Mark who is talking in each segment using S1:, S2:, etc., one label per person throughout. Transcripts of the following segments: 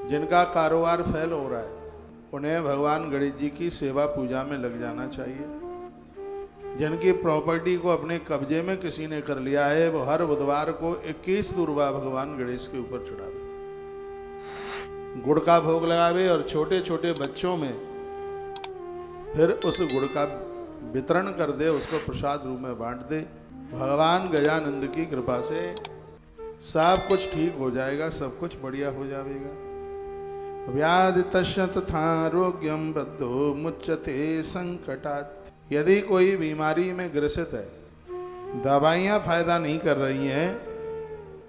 S1: जिनका कारोबार फेल हो रहा है उन्हें भगवान गणेश जी की सेवा पूजा में लग जाना चाहिए। जिनकी प्रॉपर्टी को अपने कब्जे में किसी ने कर लिया है वो हर बुधवार को 21 दूर्वा भगवान गणेश के ऊपर चढ़ावे, गुड़ का भोग लगावे और छोटे छोटे बच्चों में फिर उस गुड़ का वितरण कर दे, उसको प्रसाद रूप में बांट दे। भगवान गजानंद की कृपा से सब कुछ ठीक हो जाएगा, सब कुछ बढ़िया हो जाएगा। व्याधि तस्य तथा आरोग्यम बद्धो मुच्यते संकटात्। यदि कोई बीमारी में ग्रसित है, दवाइयां फायदा नहीं कर रही हैं,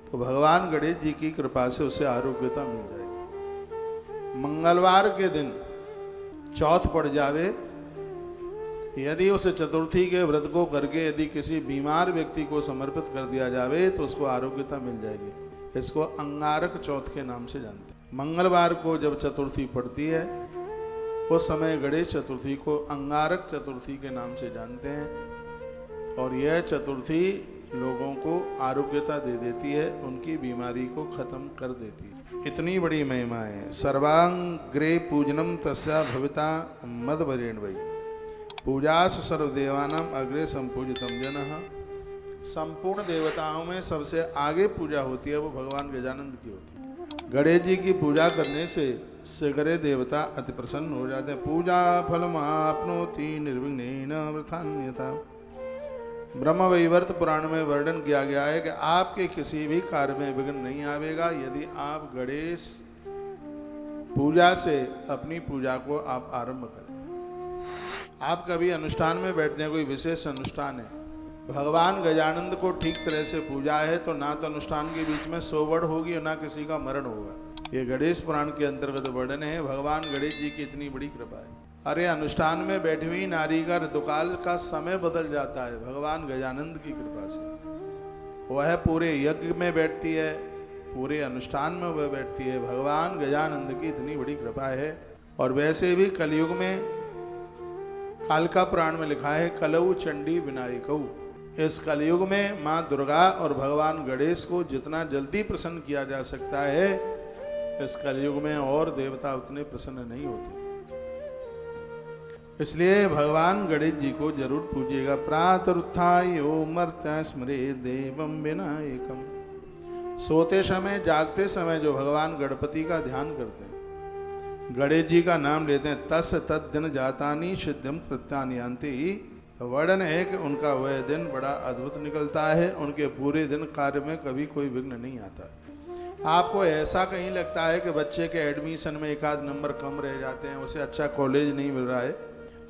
S1: तो भगवान गणेश जी की कृपा से उसे आरोग्यता मिल जाएगी। मंगलवार के दिन चौथ पड़ जावे, यदि उस चतुर्थी के व्रत को करके यदि किसी बीमार व्यक्ति को समर्पित कर दिया जावे तो उसको आरोग्यता मिल जाएगी। इसको अंगारक चौथ के नाम से जानते हैं। मंगलवार को जब चतुर्थी पड़ती है उस समय गणेश चतुर्थी को अंगारक चतुर्थी के नाम से जानते हैं, और यह चतुर्थी लोगों को आरोग्यता दे देती है, उनकी बीमारी को खत्म कर देती है। इतनी बड़ी महिमा है। सर्वांग्रे पूजनम तस्या भविता मदवरेण वै पूजासु सर्वदेवानाम अग्रे संपूजितम जनः। संपूर्ण देवताओं में सबसे आगे पूजा होती है वो भगवान गजानंद की होती है। गणेश जी की पूजा करने से शीघ्र देवता अति प्रसन्न हो जाते हैं। पूजा फलम आपनोति निर्विघ्नेन वृथान्यथा। ब्रह्म वैवर्त पुराण में वर्णन किया गया है कि आपके किसी भी कार्य में विघ्न नहीं आवेगा यदि आप गणेश पूजा से अपनी पूजा को आप आरंभ करें। आप कभी अनुष्ठान में बैठते हैं, कोई विशेष अनुष्ठान है, भगवान गजानंद को ठीक तरह से पूजा है तो ना तो अनुष्ठान के बीच में सोवड़ होगी और ना किसी का मरण होगा। ये गणेश पुराण के अंतर्गत वर्णन है। भगवान गणेश जी की इतनी बड़ी कृपा है। अरे अनुष्ठान में बैठी हुई नारी का ऋतुकाल का समय बदल जाता है भगवान गजानंद की कृपा से। वह पूरे यज्ञ में बैठती है, पूरे अनुष्ठान में वह बैठती है। भगवान गजानंद की इतनी बड़ी कृपा है। और वैसे भी कलयुग में कालिका पुराण में लिखा है कलऊ चंडी विनायकऊ। इस कलयुग में माँ दुर्गा और भगवान गणेश को जितना जल्दी प्रसन्न किया जा सकता है, इस कलयुग में और देवता उतने प्रसन्न नहीं होते। इसलिए भगवान गणेश जी को जरूर पूजिएगा। प्रातरुत्थाय मर्त्य स्मरे देवम विनायकम। सोते समय जागते समय जो भगवान गणपति का ध्यान करते हैं, गणेश जी का नाम लेते हैं, तस् तद दिन जातानि सिद्धिम कृत्यानि यान्ति। वर्णन है कि उनका वह दिन बड़ा अद्भुत निकलता है। उनके पूरे दिन कार्य में कभी कोई विघ्न नहीं आता। आपको ऐसा कहीं लगता है कि बच्चे के एडमिशन में एक आध नंबर कम रह जाते हैं, उसे अच्छा कॉलेज नहीं मिल रहा है,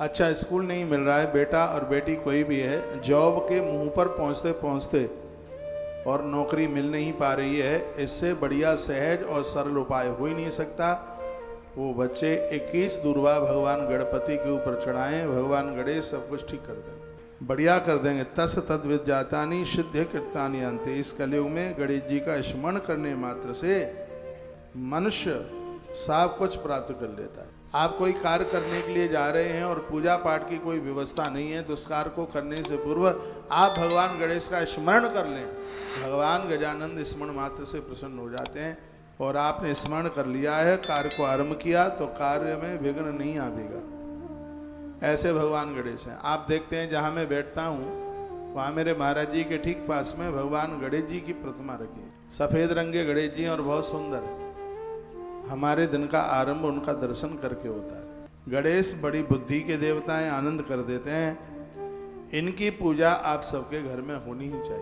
S1: अच्छा स्कूल नहीं मिल रहा है, बेटा और बेटी कोई भी है, जॉब के मुंह पर पहुंचते पहुंचते और नौकरी मिल नहीं पा रही है, इससे बढ़िया सहज और सरल उपाय हो ही नहीं सकता। वो बच्चे 21 दूर्वा भगवान गणपति के ऊपर चढ़ाएं, भगवान गणेश सब कुछ ठीक कर देंगे, बढ़िया कर देंगे। तस् तद्विद जातानि सिद्ध कृत्यानि यान्ति। इस कलयुग में गणेश जी का स्मरण करने मात्र से मनुष्य सब कुछ प्राप्त कर लेता है। आप कोई कार्य करने के लिए जा रहे हैं और पूजा पाठ की कोई व्यवस्था नहीं है तो उस कार्य को करने से पूर्व आप भगवान गणेश का स्मरण कर लें। भगवान गजानंद स्मरण मात्र से प्रसन्न हो जाते हैं। और आपने स्मरण कर लिया है, कार्य को आरंभ किया तो कार्य में विघ्न नहीं आवेगा। ऐसे भगवान गणेश हैं। आप देखते हैं जहाँ मैं बैठता हूँ वहाँ मेरे महाराज जी के ठीक पास में भगवान गणेश जी की प्रतिमा रखी है। सफ़ेद रंग के गणेश जी और बहुत सुंदर है। हमारे दिन का आरंभ उनका दर्शन करके होता है। गणेश बड़ी बुद्धि के देवता हैं, आनंद कर देते हैं। इनकी पूजा आप सबके घर में होनी ही चाहिए।